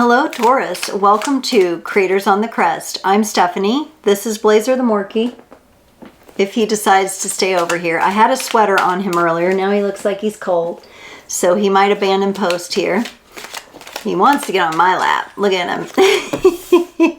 Hello, Taurus. Welcome to Creators on the Crest. I'm Stephanie. This is Blazer the Morky, if he decides to stay over here. I had a sweater on him earlier. Now he looks like he's cold, so he might abandon post here. He wants to get on my lap. Look at him.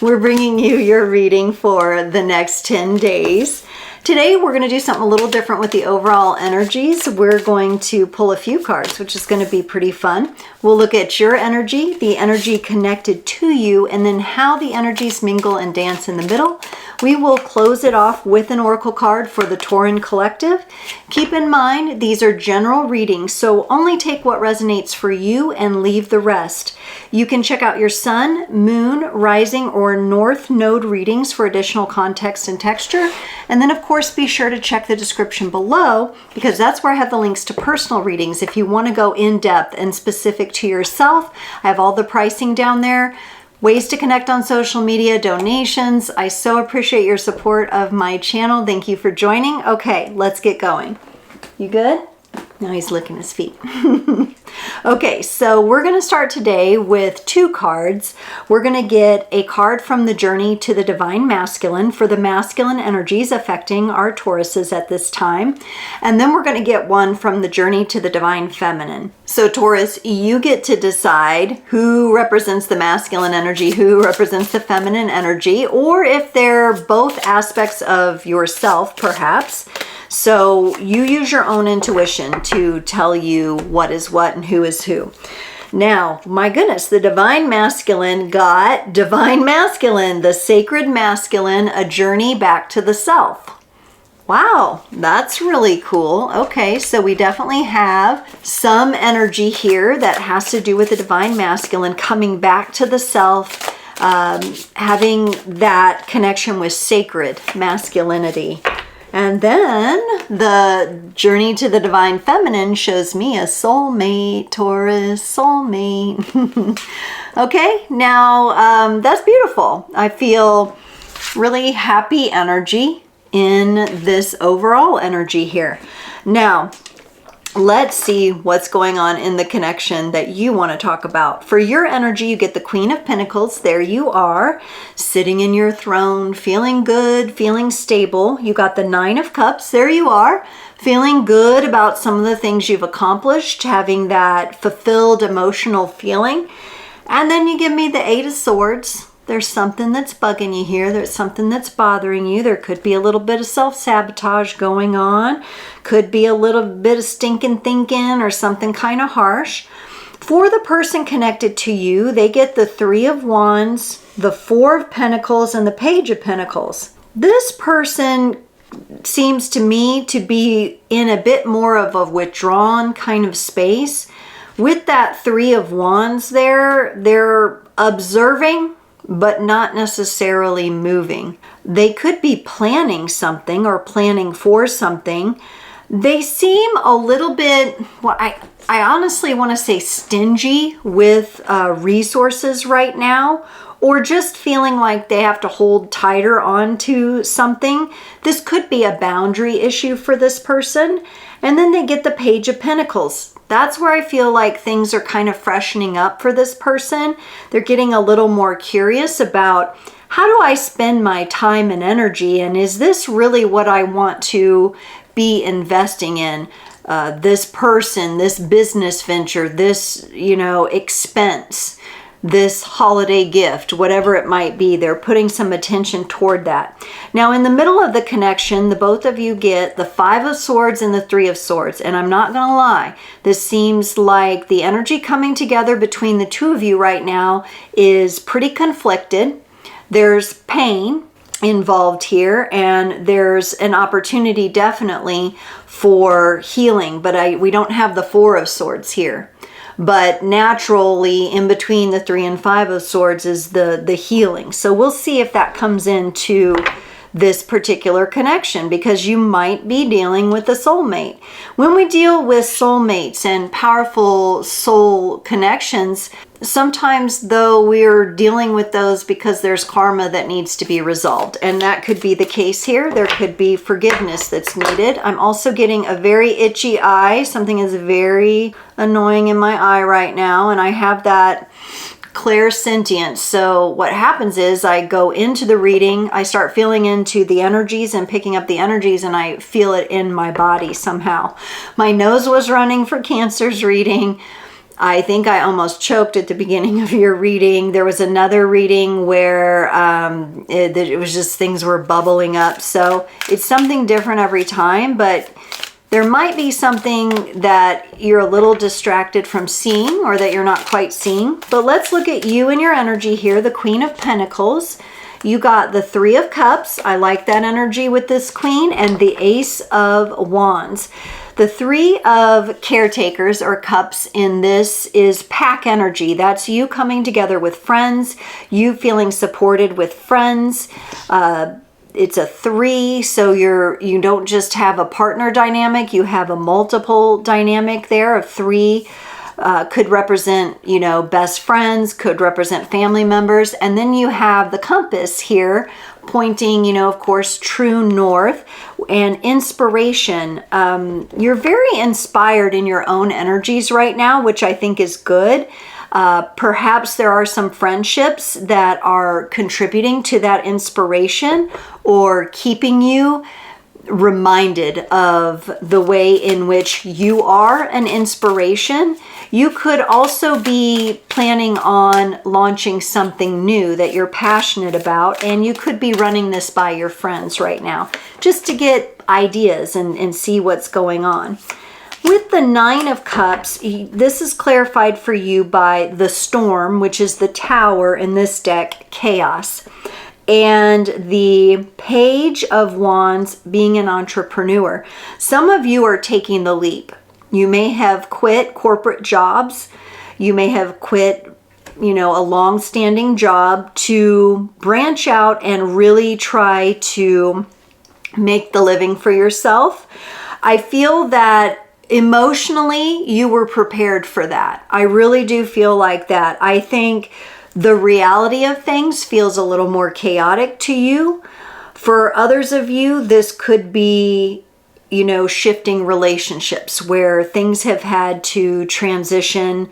We're bringing you your reading for the next 10 days. Today we're going to do something a little different with the overall energies. We're going to pull a few cards, which is going to be pretty fun. We'll look at your energy, the energy connected to you, and then how the energies mingle and dance in the middle. We will close it off with an oracle card for the Tauran collective. Keep in mind, these are general readings, so only take what resonates for you and leave the rest. You can check out your sun, moon, rising, or north node readings for additional context and texture. And then, of course, be sure to check the description below, because that's where I have the links to personal readings if you want to go in depth and specific to yourself. I have all the pricing down there. Ways to connect on social media, donations. I so appreciate your support of my channel. Thank you for joining. Okay, let's get going. You good? Now he's licking his feet. Okay, so we're going to start today with two cards. We're going to get a card from the Journey to the Divine Masculine for the masculine energies affecting our Tauruses at this time. And then we're going to get one from the Journey to the Divine Feminine. So Taurus, you get to decide who represents the masculine energy, who represents the feminine energy, or if they're both aspects of yourself, perhaps. So you use your own intuition to tell you what is what and who is who. Now, my goodness, the Divine Masculine got Divine Masculine, the Sacred Masculine, a journey back to the self. Wow, that's really cool. Okay, so we definitely have some energy here that has to do with the Divine Masculine coming back to the self, having that connection with sacred masculinity. And then the Journey to the Divine Feminine shows me a soulmate, Taurus, soulmate. Okay, now that's beautiful. I feel really happy energy in this overall energy here. Now, let's see what's going on in the connection that you want to talk about. For your energy, you get the Queen of Pentacles. There you are, sitting in your throne, feeling good, feeling stable. You got the Nine of Cups. There you are, feeling good about some of the things you've accomplished, having that fulfilled emotional feeling. And then you give me the Eight of Swords. There's something that's bugging you here. There's something that's bothering you. There could be a little bit of self-sabotage going on. Could be a little bit of stinking thinking or something kind of harsh. For the person connected to you, they get the Three of Wands, the Four of Pentacles, and the Page of Pentacles. This person seems to me to be in a bit more of a withdrawn kind of space. With that Three of Wands there, they're observing, but not necessarily moving. They could be planning something or planning for something. They seem a little bit, well, I honestly want to say stingy with resources right now, or just feeling like they have to hold tighter onto something. This could be a boundary issue for this person. And then they get the Page of Pentacles. That's where I feel like things are kind of freshening up for this person. They're getting a little more curious about, how do I spend my time and energy? And is this really what I want to be investing in? This person, this business venture, this, expense, this holiday gift, whatever it might be. They're putting some attention toward that. Now, in the middle of the connection, the both of you get the Five of Swords and the Three of Swords. And I'm not going to lie, this seems like the energy coming together between the two of you right now is pretty conflicted. There's pain involved here, and there's an opportunity definitely for healing, but we don't have the Four of Swords here. But naturally, in between the Three and Five of Swords is the healing. So we'll see if that comes into this particular connection, because you might be dealing with a soulmate. When we deal with soulmates and powerful soul connections, sometimes though we're dealing with those because there's karma that needs to be resolved, and that could be the case here. There could be forgiveness that's needed. I'm also getting a very itchy eye. Something is very annoying in my eye right now, and I have that clairsentience. So what happens is I go into the reading, I start feeling into the energies and picking up the energies, and I feel it in my body somehow. My nose was running for Cancer's reading. I think I almost choked at the beginning of your reading. There was another reading where it was just things were bubbling up. So it's something different every time, but there might be something that you're a little distracted from seeing or that you're not quite seeing. But let's look at you and your energy here, the Queen of Pentacles. You got the Three of Cups. I like that energy with this Queen, and the Ace of Wands. The Three of Caretakers or Cups in this is pack energy. That's you coming together with friends, you feeling supported with friends. It's a 3, so you don't just have a partner dynamic, you have a multiple dynamic there of 3. Could represent, you know, best friends, could represent family members. And then you have the compass here pointing, you know, of course, true north and inspiration. You're very inspired in your own energies right now, which I think is good. Perhaps there are some friendships that are contributing to that inspiration or keeping you reminded of the way in which you are an inspiration. You could also be planning on launching something new that you're passionate about, and you could be running this by your friends right now just to get ideas and see what's going on. With the Nine of Cups, this is clarified for you by the Storm, which is the Tower in this deck, Chaos. And the Page of Wands, being an entrepreneur. Some of you are taking the leap. You may have quit corporate jobs. You may have quit, you know, a long-standing job to branch out and really try to make the living for yourself. I feel that emotionally you were prepared for that. I really do feel like that. I think the reality of things feels a little more chaotic to you. For others of you, this could be, you know, shifting relationships where things have had to transition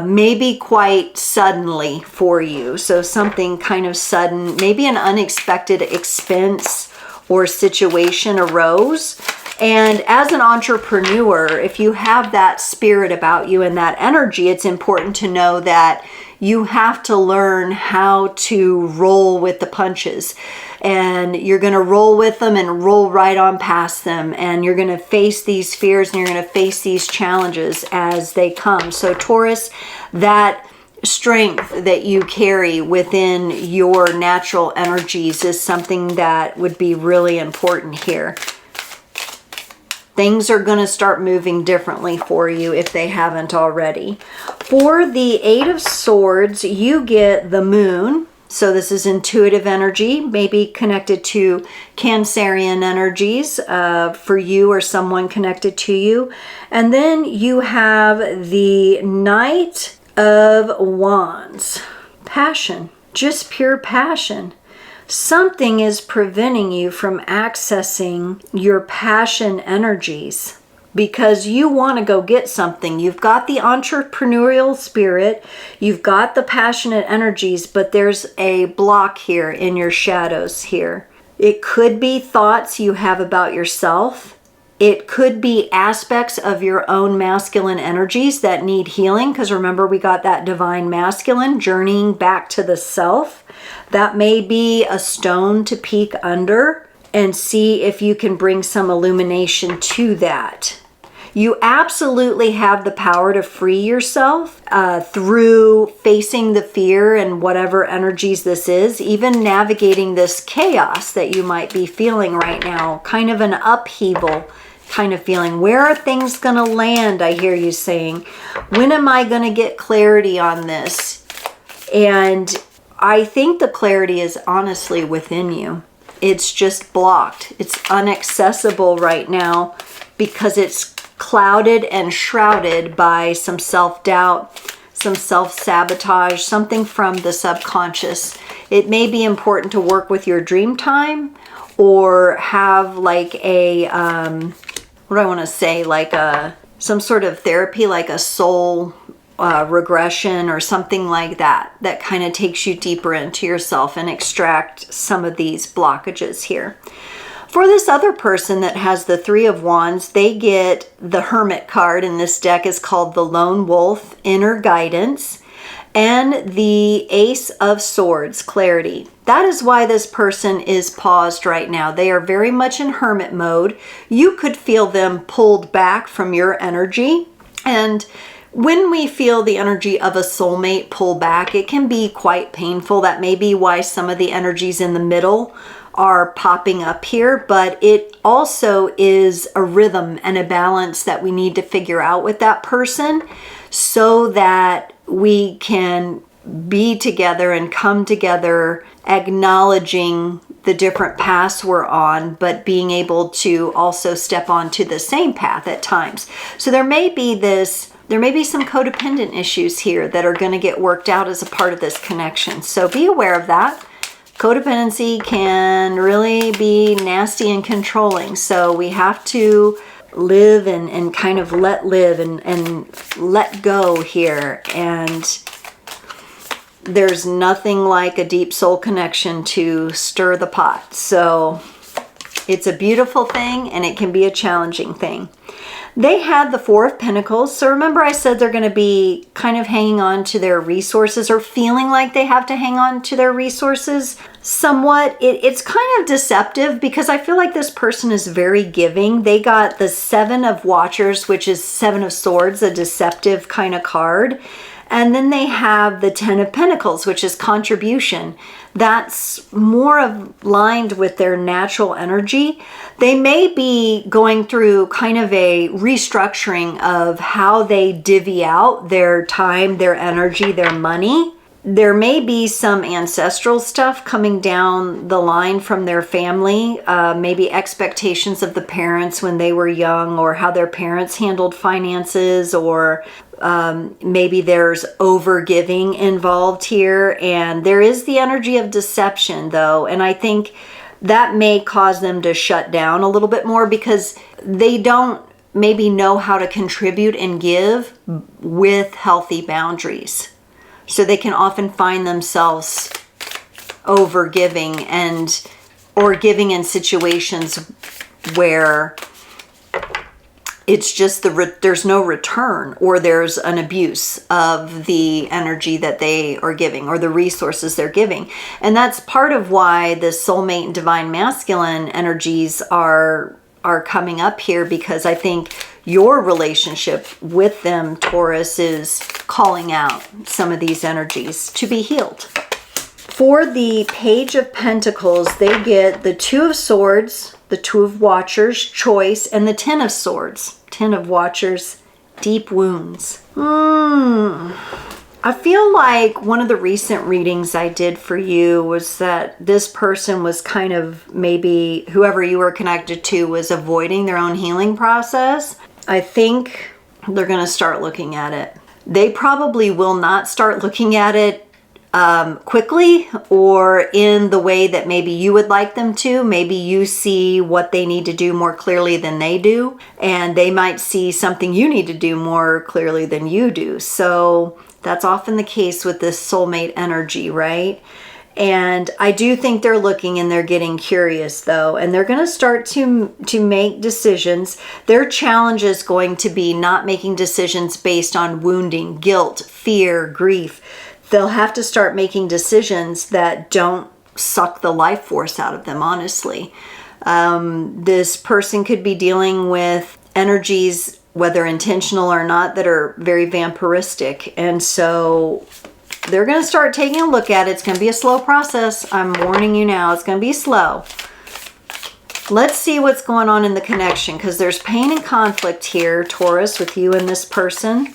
maybe quite suddenly for you. So something kind of sudden, maybe an unexpected expense or situation arose. And as an entrepreneur, if you have that spirit about you and that energy, it's important to know that you have to learn how to roll with the punches. And you're going to roll with them and roll right on past them. And you're going to face these fears and you're going to face these challenges as they come. So Taurus, that strength that you carry within your natural energies is something that would be really important here. Things are going to start moving differently for you if they haven't already. For the Eight of Swords, you get the Moon. So this is intuitive energy, maybe connected to Cancerian energies for you or someone connected to you. And then you have the Knight of Wands. Passion, just pure passion. Something is preventing you from accessing your passion energies because you want to go get something. You've got the entrepreneurial spirit, you've got the passionate energies, but there's a block here in your shadows here. It could be thoughts you have about yourself. It could be aspects of your own masculine energies that need healing, because remember we got that divine masculine journeying back to the self. That may be a stone to peek under and see if you can bring some illumination to that. You absolutely have the power to free yourself through facing the fear and whatever energies this is, even navigating this chaos that you might be feeling right now, kind of an upheaval kind of feeling. Where are things going to land? I hear you saying, when am I going to get clarity on this? And I think the clarity is honestly within you. It's just blocked. It's inaccessible right now because it's clouded and shrouded by some self-doubt, some self-sabotage, something from the subconscious. It may be important to work with your dream time or have like a, what do I want to say, like some sort of therapy, like a soul regression or something like that, that kind of takes you deeper into yourself and extract some of these blockages here. For this other person that has the Three of Wands, they get the Hermit card, and this deck is called the Lone Wolf, Inner Guidance, and the Ace of Swords, Clarity. That is why this person is paused right now. They are very much in hermit mode. You could feel them pulled back from your energy. And when we feel the energy of a soulmate pull back, it can be quite painful. That may be why some of the energies in the middle are popping up here, but it also is a rhythm and a balance that we need to figure out with that person so that we can be together and come together, acknowledging the different paths we're on, but being able to also step onto the same path at times. So there may be some codependent issues here that are going to get worked out as a part of this connection. So be aware of that. Codependency can really be nasty and controlling. So we have to live and kind of let live and let go here. And there's nothing like a deep soul connection to stir the pot. So it's a beautiful thing, and it can be a challenging thing. They had the Four of Pentacles. So remember I said they're going to be kind of hanging on to their resources, or feeling like they have to hang on to their resources somewhat. It's kind of deceptive because I feel like this person is very giving. They got the Seven of Watchers, which is Seven of Swords, a deceptive kind of card. And then they have the Ten of Pentacles, which is contribution. That's more aligned with their natural energy. They may be going through kind of a restructuring of how they divvy out their time, their energy, their money. There may be some ancestral stuff coming down the line from their family, maybe expectations of the parents when they were young, or how their parents handled finances, or maybe there's over-giving involved here. And there is the energy of deception, though, and I think that may cause them to shut down a little bit more because they don't maybe know how to contribute and give with healthy boundaries. So they can often find themselves over giving or giving in situations where it's just there's no return, or there's an abuse of the energy that they are giving or the resources they're giving. And that's part of why the soulmate and divine masculine energies are coming up here, because I think your relationship with them, Taurus, is calling out some of these energies to be healed. For the Page of Pentacles, they get the Two of Swords, the Two of Watchers, Choice, and the Ten of Swords. Ten of Watchers, Deep Wounds. I feel like one of the recent readings I did for you was that this person was kind of, maybe whoever you were connected to was avoiding their own healing process. I think they're going to start looking at it. They probably will not start looking at it quickly or in the way that maybe you would like them to. Maybe you see what they need to do more clearly than they do, and they might see something you need to do more clearly than you do. So that's often the case with this soulmate energy, right? And I do think they're looking and they're getting curious, though, and they're going to start to make decisions. Their challenge is going to be not making decisions based on wounding, guilt, fear, grief. They'll have to start making decisions that don't suck the life force out of them, honestly. This person could be dealing with energies, whether intentional or not, that are very vampiristic. And so they're going to start taking a look at it. It's going to be a slow process. I'm warning you now. It's going to be slow. Let's see what's going on in the connection, because there's pain and conflict here, Taurus, with you and this person.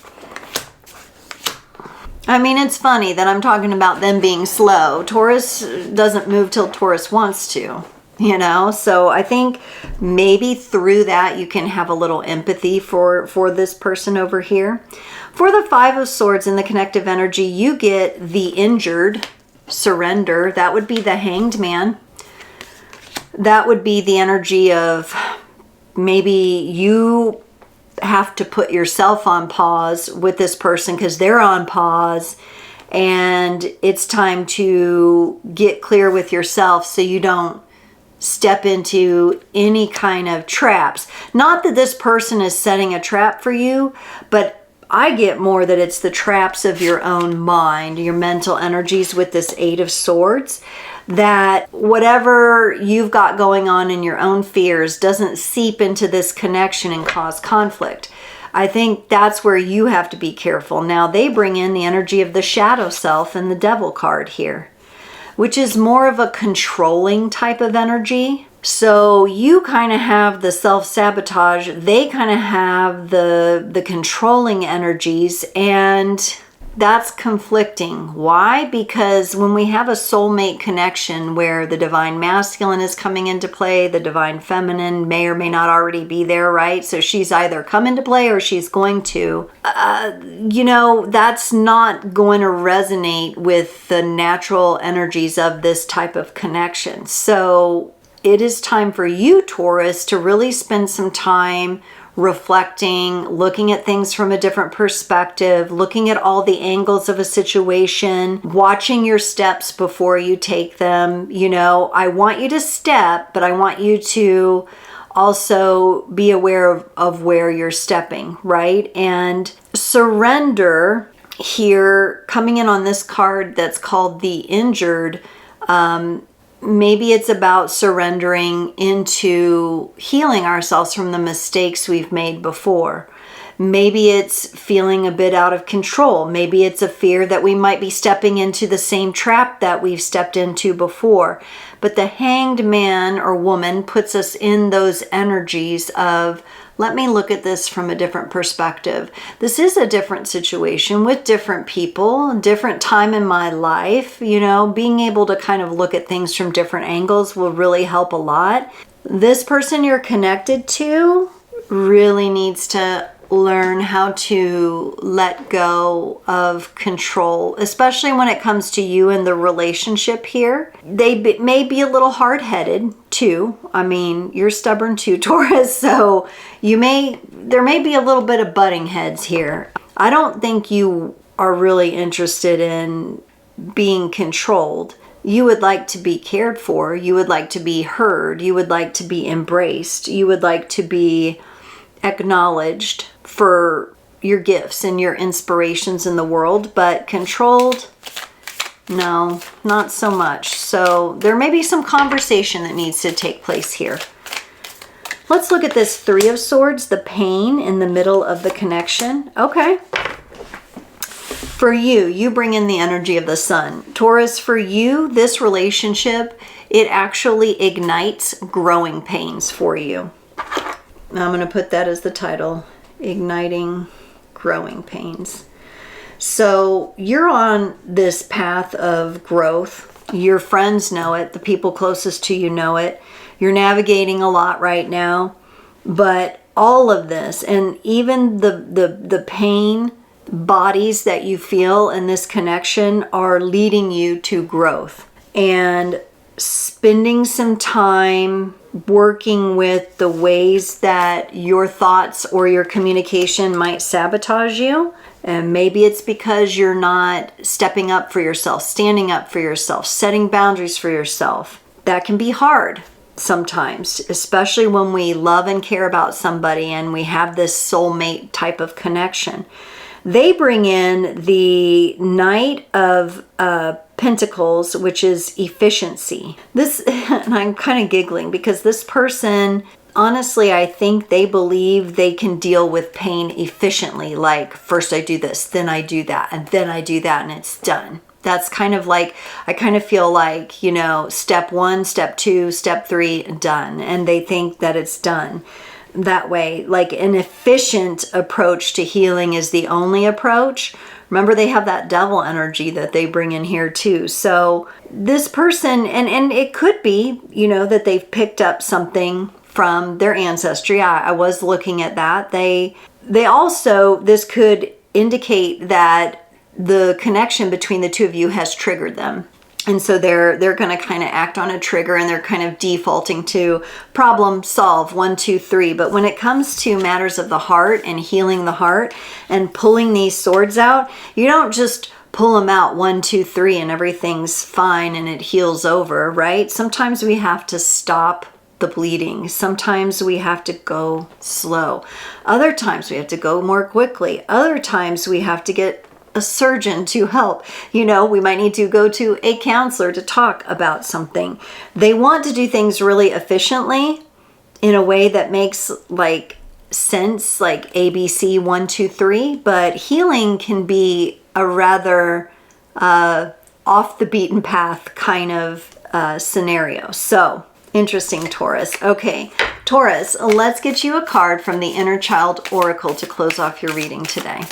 I mean, it's funny that I'm talking about them being slow. Taurus doesn't move till Taurus wants to, you know? So I think maybe through that you can have a little empathy for this person over here. For the Five of Swords in the connective energy, you get the injured, surrender. That would be the Hanged Man. That would be the energy of maybe you have to put yourself on pause with this person because they're on pause, and it's time to get clear with yourself so you don't step into any kind of traps. Not that this person is setting a trap for you, but I get more that it's the traps of your own mind, your mental energies with this Eight of Swords, that whatever you've got going on in your own fears doesn't seep into this connection and cause conflict. I think that's where you have to be careful. Now, they bring in the energy of the shadow self and the Devil card here, which is more of a controlling type of energy. So you kind of have the self-sabotage, they kind of have the controlling energies, and that's conflicting. Why? Because when we have a soulmate connection where the divine masculine is coming into play, the divine feminine may or may not already be there, right? So she's either come into play or she's going to. That's not going to resonate with the natural energies of this type of connection. So it is time for you, Taurus, to really spend some time reflecting, looking at things from a different perspective, looking at all the angles of a situation, watching your steps before you take them. I want you to step, but I want you to also be aware of where you're stepping, right? And surrender here, coming in on this card that's called the Injured, maybe it's about surrendering into healing ourselves from the mistakes we've made before. Maybe it's feeling a bit out of control. Maybe it's a fear that we might be stepping into the same trap that we've stepped into before. But the Hanged Man or woman puts us in those energies of, let me look at this from a different perspective. This is a different situation with different people, different time in my life. Being able to kind of look at things from different angles will really help a lot. This person you're connected to really needs to learn how to let go of control, especially when it comes to you and the relationship here. They may be a little hard-headed too. I mean, you're stubborn too, Taurus, so there may be a little bit of butting heads here. I don't think you are really interested in being controlled. You would like to be cared for. You would like to be heard. You would like to be embraced. You would like to be acknowledged for your gifts and your inspirations in the world, but controlled, no, not so much. So there may be some conversation that needs to take place here. Let's look at this Three of Swords, the pain in the middle of the connection. Okay. For you bring in the energy of the Sun. Taurus, for you, this relationship, it actually ignites growing pains for you. I'm going to put that as the title, Igniting Growing Pains. So you're on this path of growth. Your friends know it. The people closest to you know it. You're navigating a lot right now. But all of this, and even the pain bodies that you feel in this connection, are leading you to growth. And spending some time working with the ways that your thoughts or your communication might sabotage you. And maybe it's because you're not stepping up for yourself, standing up for yourself, setting boundaries for yourself. That can be hard sometimes, especially when we love and care about somebody and we have this soulmate type of connection. They bring in the Knight of Pentacles, which is efficiency. This, and I'm kind of giggling because this person, honestly, I think they believe they can deal with pain efficiently. Like, first I do this, then I do that, and then I do that, and it's done. That's kind of like, I kind of feel like, step 1, step 2, step 3, done. And they think that it's done that way. Like an efficient approach to healing is the only approach. Remember, they have that devil energy that they bring in here too. So this person, and it could be, that they've picked up something from their ancestry. I was looking at that. They also, this could indicate that the connection between the two of you has triggered them. And so they're going to kind of act on a trigger, and they're kind of defaulting to problem solve 1, 2, 3. But when it comes to matters of the heart and healing the heart and pulling these swords out, you don't just pull them out 1, 2, 3 and everything's fine and it heals over, right? Sometimes we have to stop the bleeding. Sometimes we have to go slow. Other times we have to go more quickly. Other times we have to get a surgeon to help. You know, we might need to go to a counselor to talk about something. They want to do things really efficiently in a way that makes like sense, like ABC 1, 2, 3, but healing can be a rather off the beaten path kind of scenario. So interesting, Taurus. Okay, Taurus, let's get you a card from the Inner Child Oracle to close off your reading today.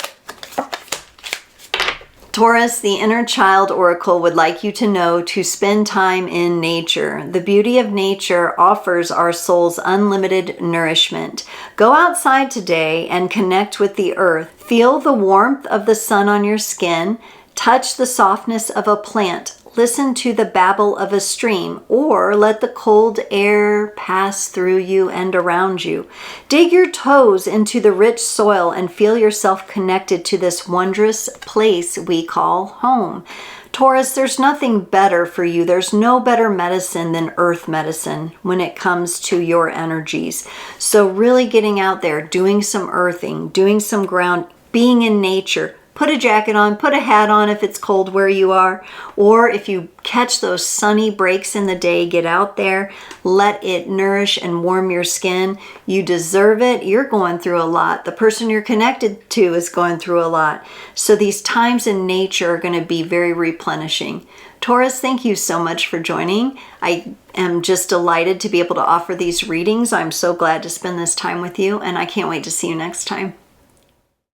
Taurus, the Inner Child Oracle would like you to know to spend time in nature. The beauty of nature offers our souls unlimited nourishment. Go outside today and connect with the earth. Feel the warmth of the sun on your skin. Touch the softness of a plant. Listen to the babble of a stream, or let the cold air pass through you and around you. Dig your toes into the rich soil and feel yourself connected to this wondrous place we call home. Taurus, there's nothing better for you. There's no better medicine than earth medicine when it comes to your energies. So really getting out there, doing some earthing, doing some ground, being in nature. Put a jacket on, put a hat on if it's cold where you are, or if you catch those sunny breaks in the day, get out there, let it nourish and warm your skin. You deserve it. You're going through a lot. The person you're connected to is going through a lot. So these times in nature are going to be very replenishing. Taurus, thank you so much for joining. I am just delighted to be able to offer these readings. I'm so glad to spend this time with you, and I can't wait to see you next time.